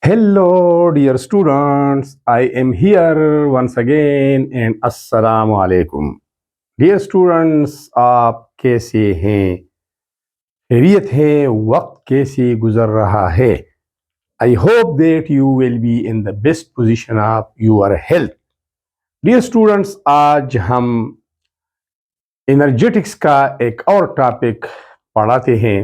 Hello, dear students. I am here once again and Assalamu alaikum. Dear students, आप कैसे हैं? खैरियत है? वक्त कैसे गुजर रहा है? I hope that you will be in the best position of your health. Dear students, आज हम एनर्जेटिक्स का एक और टॉपिक पढ़ाते हैं।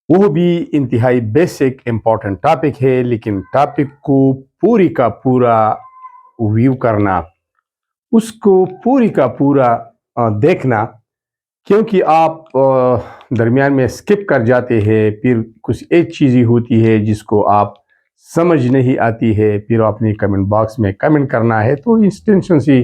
वो भी इंतहाई बेसिक इम्पॉर्टेंट टॉपिक है, लेकिन टॉपिक को पूरी का पूरा व्यू करना, उसको पूरी का पूरा देखना, क्योंकि आप दरमियान में स्किप कर जाते हैं, फिर कुछ एक चीज़ होती है जिसको आप समझ नहीं आती है, फिर अपने कमेंट बॉक्स में कमेंट करना है। तो इस टेंशन से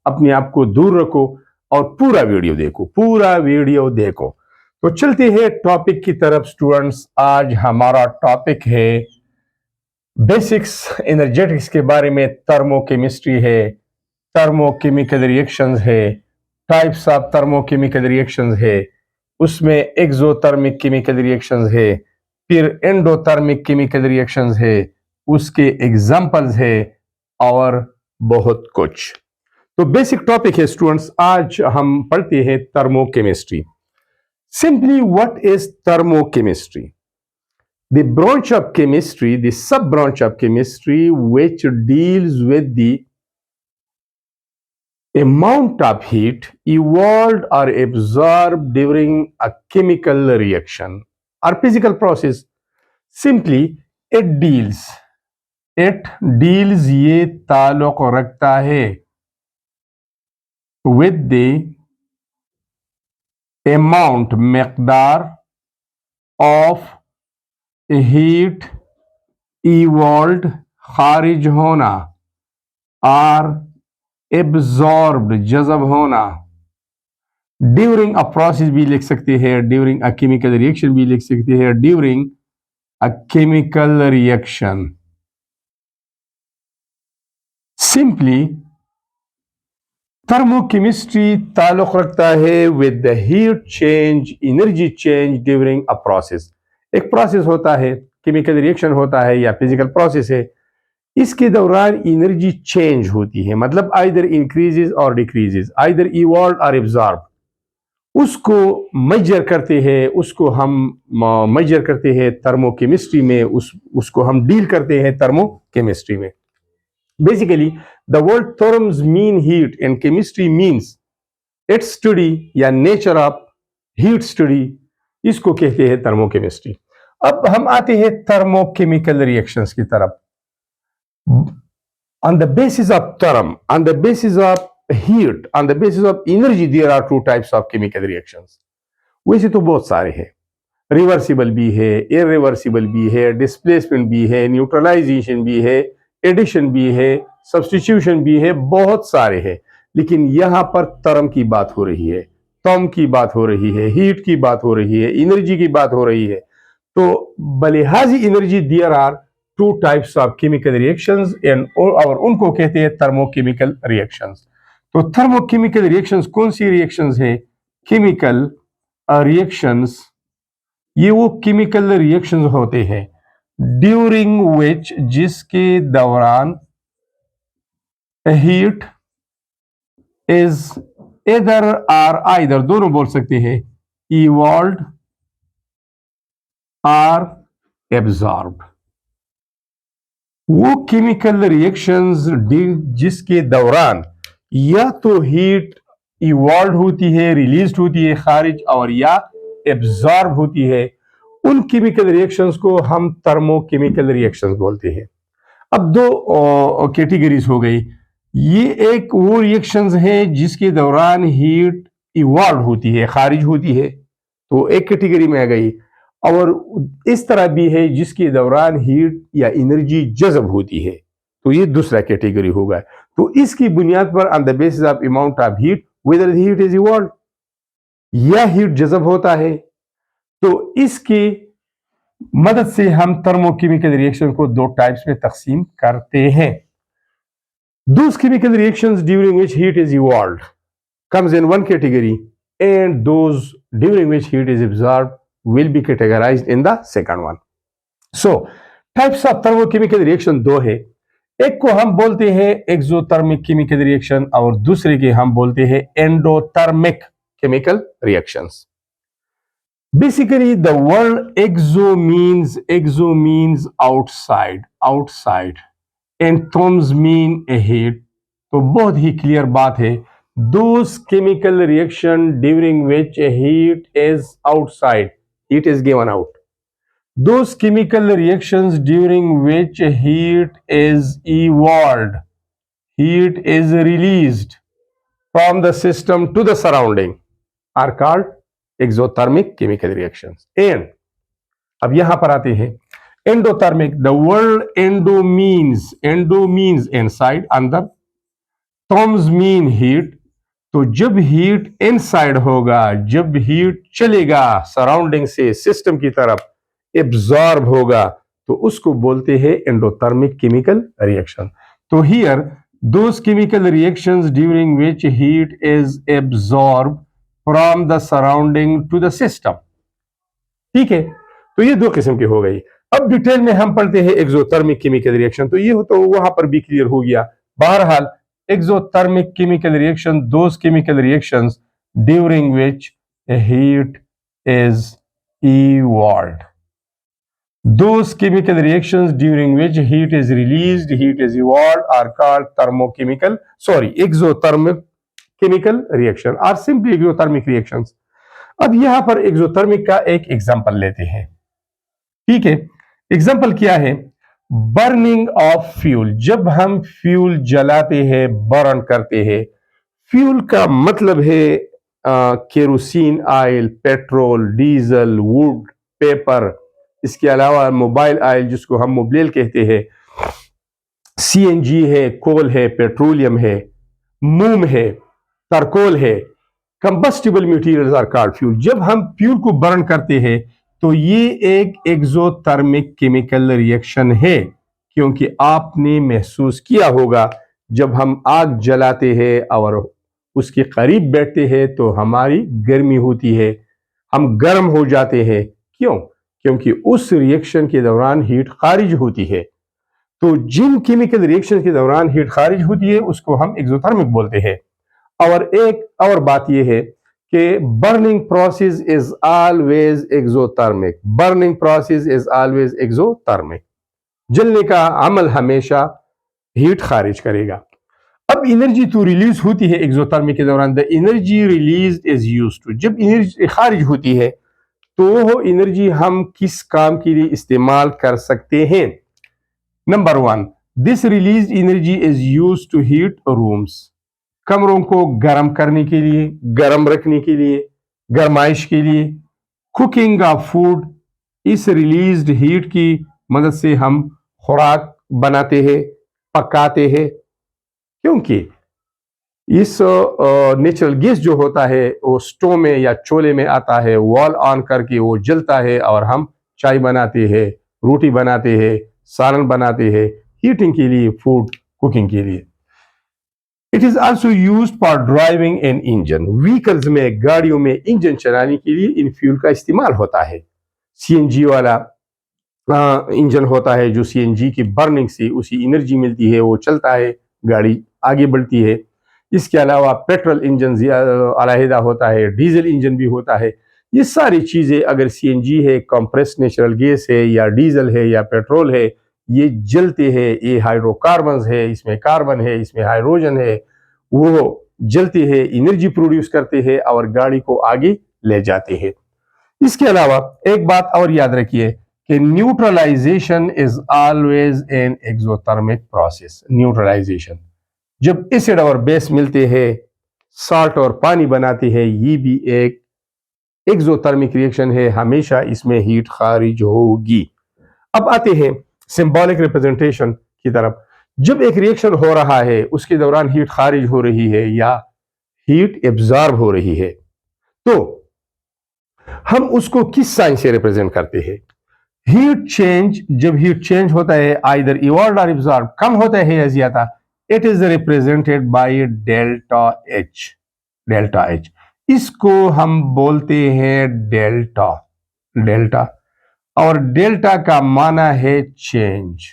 अपने आप को दूर रखो और पूरा वीडियो देखो। तो चलते हैं टॉपिक की तरफ स्टूडेंट्स। आज हमारा टॉपिक है बेसिक्स एनर्जेटिक्स के बारे में। थर्मोकेमिस्ट्री है, थर्मोकेमिकल रिएक्शंस है, टाइप्स ऑफ थर्मोकेमिकल रिएक्शंस है, उसमें एक्सोथर्मिक केमिकल रिएक्शंस है, फिर एंडोथर्मिक केमिकल रिएक्शंस है, उसके एग्जांपल्स है और बहुत कुछ। तो बेसिक टॉपिक है स्टूडेंट्स। आज हम पढ़ते हैं thermochemistry. Simply, what is thermochemistry? The branch of chemistry, the sub-branch of chemistry, which deals with the amount of heat evolved or absorbed during a chemical reaction or physical process. Simply, it deals ये ताल्लुक रखता है with the amount मकदार of heat evolve खारिज होना और absorbed जज़ब होना। During a process भी लिख सकते हैं, ड्यूरिंग अ केमिकल रिएक्शन भी लिख सकते हैं, during a chemical reaction. Simply thermochemistry ताल्लुक रखता है with the heat change, energy change during a process. एक प्रोसेस होता है, केमिकल रिएक्शन होता है या फिजिकल प्रोसेस है, इसके दौरान एनर्जी चेंज होती है, मतलब आइदर इंक्रीजेस और डिक्रीजेस, आइदर इवॉल्व और एब्जॉर्ब। उसको मेजर करते हैं, उसको हम मेजर करते हैं थर्मोकेमिस्ट्री में, उसको हम डील करते हैं थर्मोकेमिस्ट्री में। Basically the word terms mean heat and chemistry means it's study या नेचर ऑफ हीट स्टडी, इसको कहते हैं थर्मोकेमिस्ट्री। अब हम आते हैं थर्मोकेमिकल रिएक्शंस की तरफ। On the basis of therm, on the basis of heat, on the basis of energy, there are two types of chemical reactions. वैसे तो बहुत सारे हैं, रिवर्सिबल भी है, इरिवर्सिबल भी है, डिस्प्लेसमेंट भी है, न्यूट्रलाइजेशन भी है, एडिशन भी है, सब्स्टिट्यूशन भी है, बहुत सारे हैं। लेकिन यहाँ पर टर्म की बात हो रही है, टर्म की बात हो रही है, हीट की बात हो रही है, एनर्जी की बात हो रही है। तो बलिहाजी energy there are two types of chemical reactions और उनको कहते हैं थर्मोकेमिकल रिएक्शंस। तो थर्मोकेमिकल रिएक्शंस कौन सी रिएक्शंस है? केमिकल रिएक्शंस, ये वो केमिकल रिएक्शंस होते हैं ड्यूरिंग विच, जिसके दौरान हीट इज इधर और आइदर, दोनों बोल सकते हैं, इवॉल्व और एब्जॉर्ब। वो केमिकल रिएक्शंस जिसके दौरान या तो हीट इवॉल्व होती है, रिलीज होती है खारिज, और या एब्जॉर्ब होती है, उन केमिकल रिएक्शंस को हम थर्मोकेमिकल रिएक्शंस बोलते हैं। अब दो कैटेगरीज हो गई। ये एक वो रिएक्शंस हैं जिसके दौरान हीट इवॉल्व होती है, खारिज होती है, तो एक कैटेगरी में आ गई। और इस तरह भी है जिसके दौरान हीट या एनर्जी जज़ब होती है, तो ये दूसरा कैटेगरी होगा। तो इसकी बुनियाद पर on the basis of amount of heat, whether heat is evolve या हीट जज़ब होता है, तो इसकी मदद से हम थर्मोकेमिकल रिएक्शन को दो टाइप्स में तकसीम करते हैं। Those chemical reactions during which heat is evolved comes in one category, and those during which heat is absorbed will be categorized in the second one. So, types of thermochemical reaction दो है। एक को हम बोलते हैं exothermic chemical reaction और दूसरे के हम बोलते हैं endothermic chemical reactions. Basically, the word exo means outside, and therms mean a heat. तो बहुत ही क्लियर बात है। Those chemical reaction during which a heat is outside, heat is given out. Those chemical reactions during which a heat is evolved, heat is released from the system to the surrounding are called exothermic chemical reactions. And अब यहां पर आते हैं endothermic. The word endo means inside, अंदर, therms mean heat. तो जब heat inside होगा, जब हीट चलेगा सराउंडिंग से सिस्टम की तरफ, एब्जॉर्ब होगा, तो उसको बोलते हैं एंडोथर्मिक केमिकल रिएक्शन। तो here those chemical reactions during which heat is absorb from the surrounding to the system. ठीक है, तो ये दो किस्म की हो गई। अब डिटेल में हम पढ़ते हैं एक्सोथर्मिक केमिकल रिएक्शन। तो ये तो वहां पर भी क्लियर हो गया। बहरहाल exothermic chemical reaction, those chemical reactions during which a heat is evolved. Those chemical reactions during which heat is released, heat is evolved are called exothermic chemical reaction or simply exothermic reactions. अब यहां पर exothermic का एक example लेते हैं। ठीक है, example क्या है? Burning of fuel. जब हम फ्यूल जलाते हैं, बर्न करते हैं, फ्यूल का मतलब है kerosene oil, petrol, diesel, would, paper, इसके अलावा मोबाइल ऑयल जिसको हम मोबिल कहते हैं, सीएनजी है, कोल है, पेट्रोलियम है, मूम है, तरकोल है, combustible materials are called fuel. जब हम फ्यूल को बर्न करते हैं तो ये एक एक्सोथर्मिक केमिकल रिएक्शन है, क्योंकि आपने महसूस किया होगा जब हम आग जलाते हैं और उसके करीब बैठते हैं तो हमारी गर्मी होती है, हम गर्म हो जाते हैं। क्यों? क्योंकि उस रिएक्शन के दौरान हीट खारिज होती है। तो जिन केमिकल रिएक्शन के दौरान हीट खारिज होती है उसको हम एक्सोथर्मिक बोलते हैं। और एक और बात यह है कि burning process is always exothermic. Burning process is always exothermic. जलने का अमल हमेशा हीट खारिज करेगा। अब एनर्जी तो रिलीज होती है एक्सोथर्मिक के दौरान। The energy release is used to, जब एनर्जी खारिज होती है तो वो एनर्जी हम किस काम के लिए इस्तेमाल कर सकते हैं? Number 1, this release energy is used to heat rooms. कमरों को गर्म करने के लिए, गर्म रखने के लिए, गर्माइश के लिए। कुकिंग ऑफ फूड, इस रिलीज्ड हीट की मदद से हम खुराक बनाते हैं, पकाते हैं, क्योंकि इस नेचुरल गैस जो होता है वो स्टोव में या चूल्हे में आता है, वॉल ऑन करके वो जलता है और हम चाय बनाते हैं, रोटी बनाते हैं, सालन बनाते हैं, हीटिंग के लिए, फूड कुकिंग के लिए। It is also used for driving an engine. Vehicles में, गाड़ियों में इंजन चलाने के लिए इन फ्यूल का इस्तेमाल होता है। सीएनजी वाला इंजन होता है जो सीएनजी की बर्निंग से उसी एनर्जी मिलती है, वो चलता है, गाड़ी आगे बढ़ती है। इसके अलावा पेट्रोल इंजन अलहदा होता है, डीजल इंजन भी होता है। ये सारी चीजें अगर सीएनजी है, कंप्रेस्ड नेचुरल गैस है, या डीजल है, या पेट्रोल है, ये जलते हैं। ये हाइड्रोकार्बन है, इसमें कार्बन है, इसमें हाइड्रोजन है, वो जलते हैं, एनर्जी प्रोड्यूस करते हैं और गाड़ी को आगे ले जाते हैं। इसके अलावा एक बात और याद रखिए कि neutralization is always an exothermic process. Neutralization, जब एसिड और बेस मिलते हैं, साल्ट और पानी बनाते हैं, ये भी एक एक्सोथर्मिक रिएक्शन है, हमेशा इसमें हीट खारिज होगी। अब आते हैं सिंबॉलिक रिप्रेजेंटेशन की तरफ। जब एक रिएक्शन हो रहा है उसके दौरान हीट खारिज हो रही है या हीट एब्जॉर्ब हो रही है, तो हम उसको किस साइन से रिप्रेजेंट करते हैं? हीट चेंज, जब हीट चेंज होता है आइदर इवॉल्व और एब्जॉर्ब, कम होता है या ज्यादा, it is represented by delta H. Delta H, इसको हम बोलते हैं डेल्टा। डेल्टा और डेल्टा का माना है चेंज,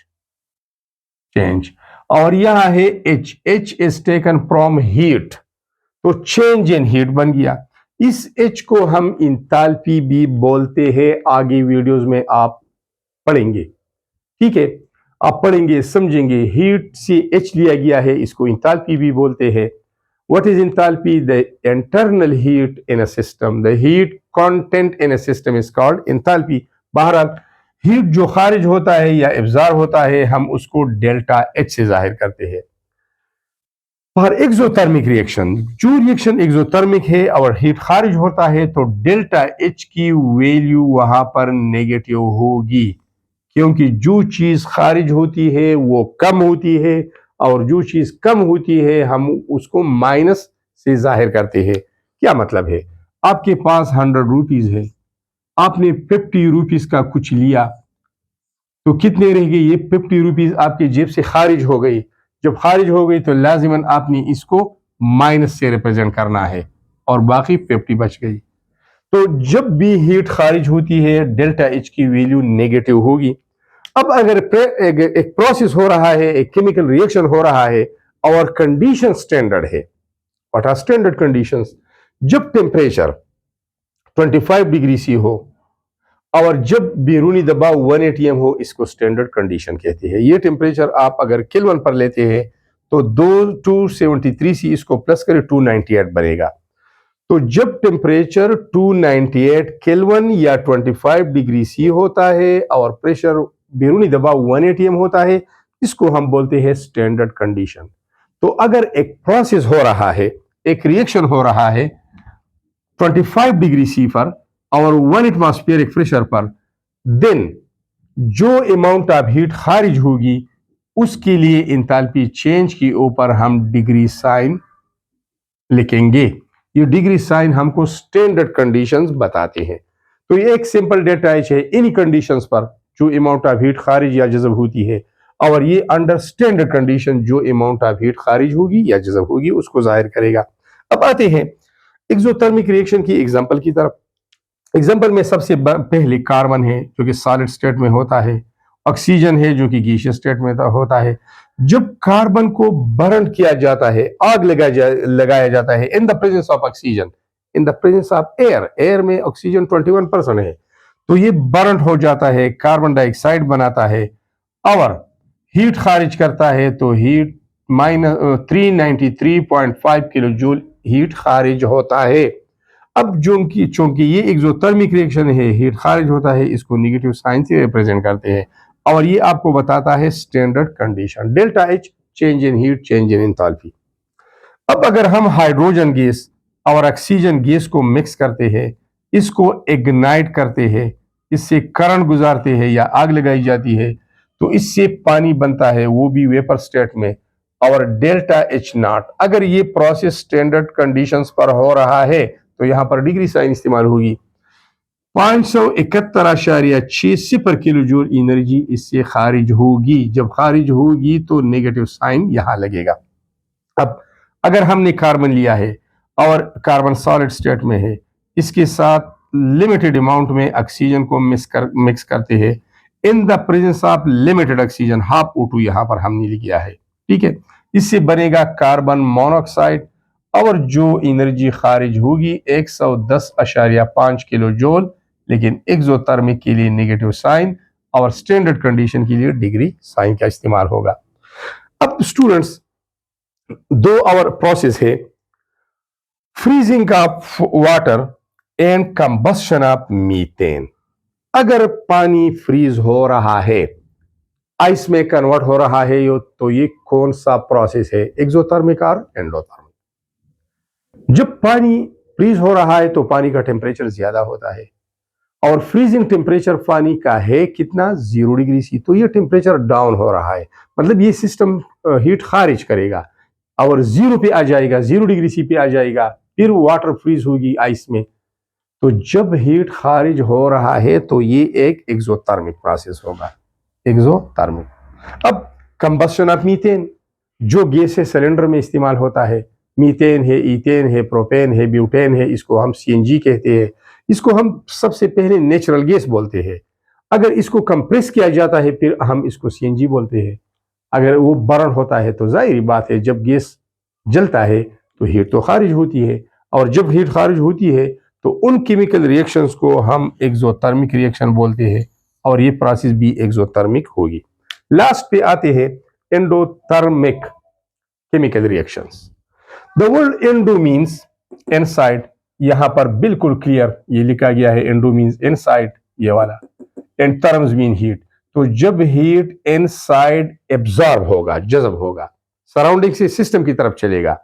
और यहां है H, H is taken from heat, तो चेंज इन हीट बन गया। इस एच को हम इंथैल्पी भी बोलते हैं, आगे वीडियोस में आप पढ़ेंगे, ठीक है, आप पढ़ेंगे समझेंगे। हीट से एच लिया गया है, इसको इंथैल्पी भी बोलते हैं। What is enthalpy? The internal heat in a system. The heat content in a system is called enthalpy. बहरहाल हीट जो खारिज होता है या इब्जार होता है, हम उसको डेल्टा एच से जाहिर करते हैं। पर एक्सोथर्मिक रिएक्शन, जो रिएक्शन एक्सोथर्मिक है और हीट खारिज होता है, तो डेल्टा एच की वैल्यू वहां पर नेगेटिव होगी, क्योंकि जो चीज खारिज होती है वो कम होती है, और जो चीज कम होती है हम उसको माइनस से जाहिर करते हैं। क्या मतलब है? आपके पास 100 रुपीज है, आपने 50 रुपीज का कुछ लिया, तो कितने रह गए? ये 50 रुपीज आपकी जेब से खारिज हो गई। जब खारिज हो गई तो लाजिमन आपने इसको माइनस से रिप्रेजेंट करना है, और बाकी 50 बच गई। तो जब भी हीट खारिज होती है, डेल्टा एच की वैल्यू नेगेटिव होगी। अब अगर एक प्रोसेस हो रहा है, एक केमिकल रिएक्शन हो रहा है, और कंडीशन स्टैंडर्ड है। What are standard conditions? जब टेम्परेचर 25 डिग्री सी हो और जब बैरूनी दबाव 1 atm हो, इसको स्टैंडर्ड कंडीशन कहते हैं। ये टेम्परेचर आप अगर केल्विन पर लेते हैं तो 273 सी, इसको प्लस करें 298 बनेगा। तो जब टेम्परेचर 298 केल्विन या 25 डिग्री सी होता है और प्रेशर बैरूनी दबाव 1 atm होता है, इसको हम बोलते हैं स्टैंडर्ड कंडीशन। तो अगर एक प्रोसेस हो रहा है, एक रिएक्शन हो रहा है 25 डिग्री सी पर और 1 एटमॉस्फेरिक प्रेशर पर, देन जो अमाउंट ऑफ हीट खारिज होगी उसके लिए इंथैल्पी चेंज के ऊपर हम डिग्री साइन लिखेंगे। ये डिग्री साइन हमको स्टैंडर्ड कंडीशंस बताते हैं। तो ये एक सिंपल डेटा है, इन कंडीशंस पर जो अमाउंट ऑफ हीट खारिज या जज़ब होती है, और ये अंडर स्टैंडर्ड कंडीशन जो अमाउंट ऑफ हीट खारिज होगी या जज़ब होगी उसको जाहिर करेगा। अब आते हैं एक्सोथर्मिक रिएक्शन की एग्जांपल की तरफ। एग्जांपल में सबसे पहले कार्बन है जो कि सॉलिड स्टेट में होता है, ऑक्सीजन है जो कि गैसियस स्टेट में होता है। जब कार्बन को बर्न किया जाता है, आग लगाया जाता है in the presence of oxygen, in the presence of air, air में ऑक्सीजन 21% है, तो ये बर्न हो जाता है, कार्बन डाइऑक्साइड बनाता है और हीट खारिज करता है, तो हीट -393.5 किलो जूल हीट खारिज होता है। अब चूंकि ये एक्सोथर्मिक रिएक्शन है, हीट खारिज होता है, इसको नेगेटिव साइन से रिप्रेजेंट करते हैं, और ये आपको बताता है standard condition, delta H, change in heat, change in enthalpy. अब अगर हम हाइड्रोजन गैस और ऑक्सीजन गैस को मिक्स करते हैं, इसको इग्नाइट करते हैं, इससे करंट गुजारते हैं या आग लगाई जाती है, तो इससे पानी बनता है, वो भी वेपर स्टेट में, और डेल्टा एच नॉट। अगर ये प्रोसेस स्टैंडर्ड कंडीशंस पर हो रहा है तो यहां पर डिग्री साइन इस्तेमाल होगी। 571.60 किलो जूल एनर्जी इससे खारिज होगी। जब खारिज होगी तो नेगेटिव साइन यहां लगेगा। अब अगर हमने कार्बन लिया है और कार्बन सॉलिड स्टेट में है, इसके साथ लिमिटेड अमाउंट में ऑक्सीजन को मिक्स करते हैं, in the presence of limited oxygen, half O2 यहां पर हमने लिखा है, ठीक है। इससे बनेगा कार्बन मोनोऑक्साइड, और जो एनर्जी खारिज होगी 110.5 किलो जूल, लेकिन एक्सोथर्मिक के लिए नेगेटिव साइन और स्टैंडर्ड कंडीशन के लिए डिग्री साइन का इस्तेमाल होगा। अब स्टूडेंट्स, 2 और प्रोसेस है, freezing of water and combustion of methane. अगर पानी फ्रीज हो रहा है, आइस में कन्वर्ट हो रहा है, तो ये कौन सा प्रोसेस है? एक्सोथर्मिक और एंडोथर्मिक। जब पानी फ्रीज हो रहा है तो पानी का टेम्परेचर ज्यादा होता है, और फ्रीजिंग टेम्परेचर पानी का है कितना? 0 डिग्री सी। तो ये टेम्परेचर डाउन हो रहा है, मतलब ये सिस्टम हीट खारिज करेगा और 0 पे आ जाएगा, 0 डिग्री सी पे आ जाएगा, फिर वाटर फ्रीज होगी आइस में। तो जब हीट खारिज हो रहा है तो ये एक एक्सोथर्मिक प्रोसेस होगा, एक्सोथर्मिक। अब कंबस्शन ऑफ मीथेन, जो गैस है सिलेंडर में इस्तेमाल होता है, मीथेन है, ईथेन है, प्रोपेन है, ब्यूटेन है, इसको हम CNG कहते हैं। इसको हम सबसे पहले नेचुरल गैस बोलते हैं, अगर इसको कंप्रेस किया जाता है फिर हम इसको सीएनजी बोलते हैं। अगर वो बर्न होता है तो जाहिर बात है जब गैस जलता है तो हीट तो खारिज होती है, और जब हीट खारिज होती है तो उन केमिकल रिएक्शंस को हम एक्सोथर्मिक रिएक्शन बोलते हैं, और ये प्रोसेस भी एक्सोथर्मिक होगी। लास्ट पे आते हैं endothermic chemical reactions. The word endo means inside, यहां पर बिल्कुल क्लियर ये लिखा गया है, एंडो मीन्स इनसाइड ये वाला, एंड टर्म्स मीन हीट। तो जब हीट इनसाइड एब्जॉर्ब होगा, जज़ब होगा, सराउंडिंग से सिस्टम की तरफ चलेगा,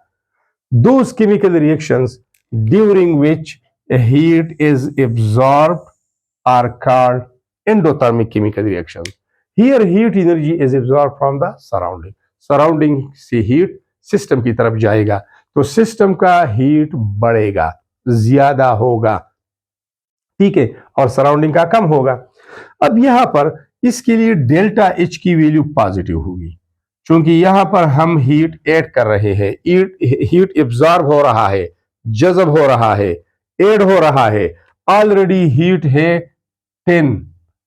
those chemical reactions during which heat is absorbed are called endothermic chemical reaction. Here heat energy is absorbed from the surrounding. Surrounding से heat system की तरफ जाएगा तो सिस्टम का हीट बढ़ेगा, ज्यादा होगा, ठीक है, और सराउंडिंग का कम होगा। अब यहां पर इसके लिए डेल्टा एच की वैल्यू पॉजिटिव होगी, क्योंकि यहां पर हम हीट ऐड कर रहे हैं, हीट एब्जॉर्ब हो रहा है, जज़ब हो रहा है, ऐड हो रहा है। ऑलरेडी हीट है 10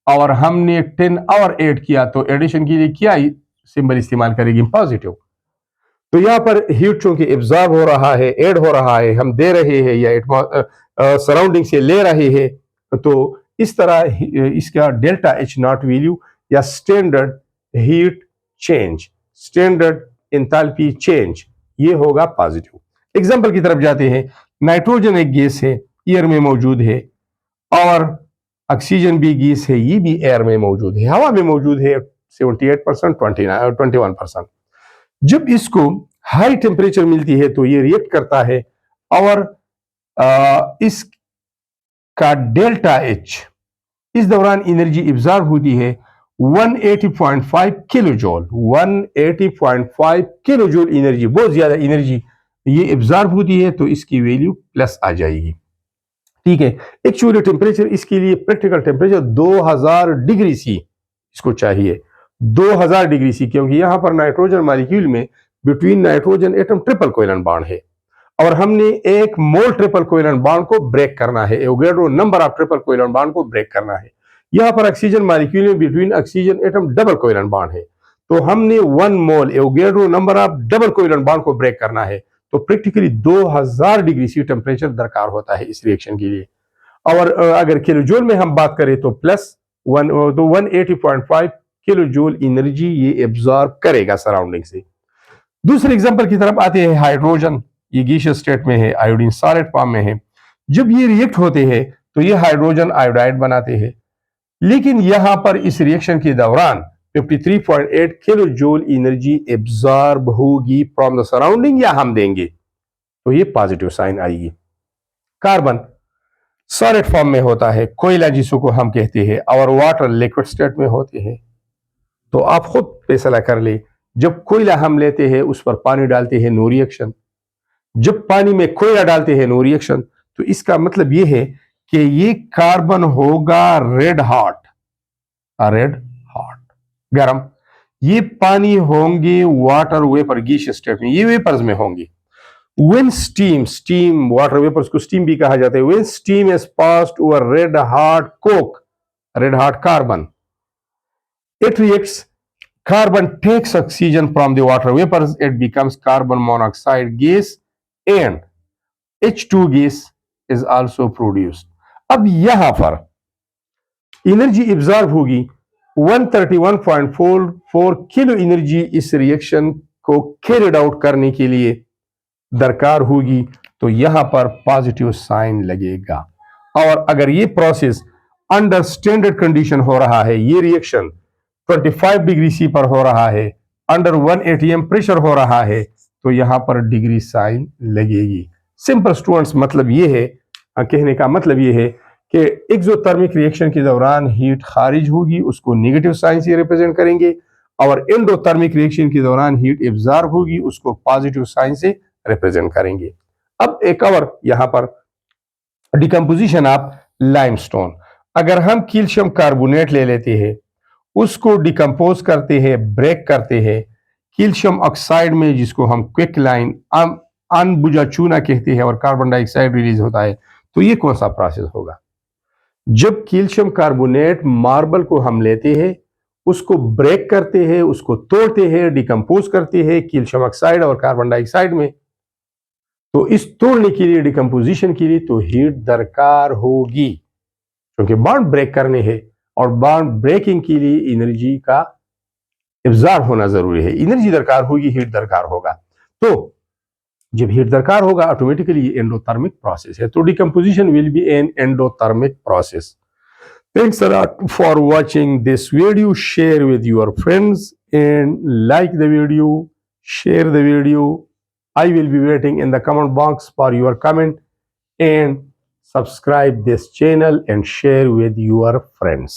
और हमने 10 और ऐड किया, तो एडिशन के लिए क्या सिंबल इस्तेमाल करेगी? पॉजिटिव। तो यहां पर हीट चूंकि एब्जॉर्ब हो रहा है, ऐड हो रहा है, हम दे रहे हैं या सराउंडिंग से ले रहे हैं, तो इस तरह इसका डेल्टा एच नॉट वैल्यू या standard heat change, standard enthalpy change, ये होगा पॉजिटिव। एग्जांपल की तरफ जाते हैं। नाइट्रोजन एक गैस है, एयर में मौजूद है, और ऑक्सीजन भी गैस है, ये भी एयर में मौजूद है, हवा में मौजूद है 78%, 21%। जब इसको हाई टेम्परेचर मिलती है तो ये रिएक्ट करता है, और इसका डेल्टा एच, इस दौरान एनर्जी एब्जॉर्ब होती है 180.5 kilo joule, 180.5 kilo joule energy, बहुत ज्यादा एनर्जी ये एब्जॉर्ब होती है, तो इसकी वैल्यू प्लस आ जाएगी, ठीक है। एक्चुअली टेम्परेचर इसके लिए प्रैक्टिकल टेम्परेचर 2000 डिग्री सी इसको चाहिए, 2000 डिग्री सी, क्योंकि यहां पर नाइट्रोजन मॉलिक्यूल में between nitrogen atom triple covalent bond है, और हमने एक मोल ट्रिपल कोवेलेंट बॉन्ड को ब्रेक करना है, Avogadro number of triple covalent bond को ब्रेक करना है। यहां पर ऑक्सीजन मॉलिक्यूल में between oxygen atom double covalent bond है, तो हमने 1 mole Avogadro number of double covalent bond को ब्रेक करना है, तो प्रैक्टिकली 2000 डिग्री सी टेम्परेचर दरकार होता है इस रिएक्शन के लिए। और अगर किलो जूल में हम बात करें तो प्लस 180.5 किलो जूल एनर्जी ये एब्जॉर्ब करेगा सराउंडिंग से। दूसरे एग्जांपल की तरफ आते हैं। हाइड्रोजन ये गैसियस स्टेट में है, आयोडीन सॉलिड फॉर्म में है। जब ये रिएक्ट होते हैं तो ये हाइड्रोजन आयोडाइड बनाते हैं, लेकिन यहां पर इस रिएक्शन के दौरान 53.8 किलो जूल एनर्जी एब्जॉर्ब होगी फ्रॉम द सराउंडिंग, या हम देंगे, तो ये पॉजिटिव साइन आएगी। कार्बन सॉलिड फॉर्म में होता है, कोयला जिसको हम कहते हैं, और वाटर लिक्विड स्टेट में होते हैं। तो आप खुद फैसला कर ले, जब कोयला हम लेते हैं उस पर पानी डालते हैं, नो रिएक्शन। जब पानी में कोयला डालते हैं, नो रिएक्शन। तो इसका मतलब यह है कि ये कार्बन होगा रेड हॉट, गरम। ये पानी होंगे वाटर वेपर गैसियस स्टेट में, ये वेपर्स में होंगे। When steam water vapors को steam भी कहा जाता है, when steam is passed over red hot coke, red hot carbon, it reacts, carbon takes oxygen from the water vapors, it becomes carbon monoxide gas and H2 gas is also produced. अब यहां पर energy absorb होगी 131.44 kilo energy इस reaction को carried out करने के लिए दरकार होगी, तो यहां पर पॉजिटिव साइन लगेगा। और अगर ये प्रोसेस अंडर स्टैंडर्ड कंडीशन हो रहा है, ये रिएक्शन 25 डिग्री सी पर हो रहा है, अंडर 1 atm प्रेशर हो रहा है, तो यहां पर डिग्री साइन लगेगी। सिंपल स्टूडेंट्स, मतलब ये है, कहने का मतलब ये है कि एक्सोथर्मिक रिएक्शन के दौरान हीट खारिज होगी, उसको नेगेटिव साइन से रिप्रेजेंट करेंगे, और एंडोथर्मिक रिएक्शन के दौरान हीट एब्जॉर्ब होगी, उसको पॉजिटिव साइन से रिप्रेजेंट करेंगे। अब एक और यहां पर डिकम्पोजिशन ऑफ लाइमस्टोन। अगर हम कैल्शियम कार्बोनेट ले लेते हैं, उसको डिकम्पोज करते हैं, ब्रेक करते हैं कैल्शियम ऑक्साइड में, जिसको हम क्विक लाइन अनबुझा चूना कहते हैं, और कार्बन डाइऑक्साइड रिलीज होता है, तो ये कौन सा प्रोसेस होगा? जब कैल्शियम कार्बोनेट मार्बल को हम लेते हैं, उसको ब्रेक करते हैं, उसको तोड़ते हैं, डिकम्पोज करते हैं कैल्शियम ऑक्साइड और कार्बन डाइऑक्साइड में, तो इस तोड़ने के लिए, डिकम्पोजिशन के लिए तो हीट दरकार होगी, क्योंकि बॉन्ड ब्रेक करने हैं और बॉन्ड ब्रेकिंग के लिए एनर्जी का इब्जार होना जरूरी है। एनर्जी दरकार होगी, हीट दरकार होगा। तो जब हीट दरकार होगा, ऑटोमेटिकली एंडोथर्मिक प्रोसेस है, तो decomposition will be an endothermic process. Thanks a lot for watching this video. Share with your friends and like the video, share the video. I will be waiting in the comment box for your comment, and subscribe this channel and share with your friends.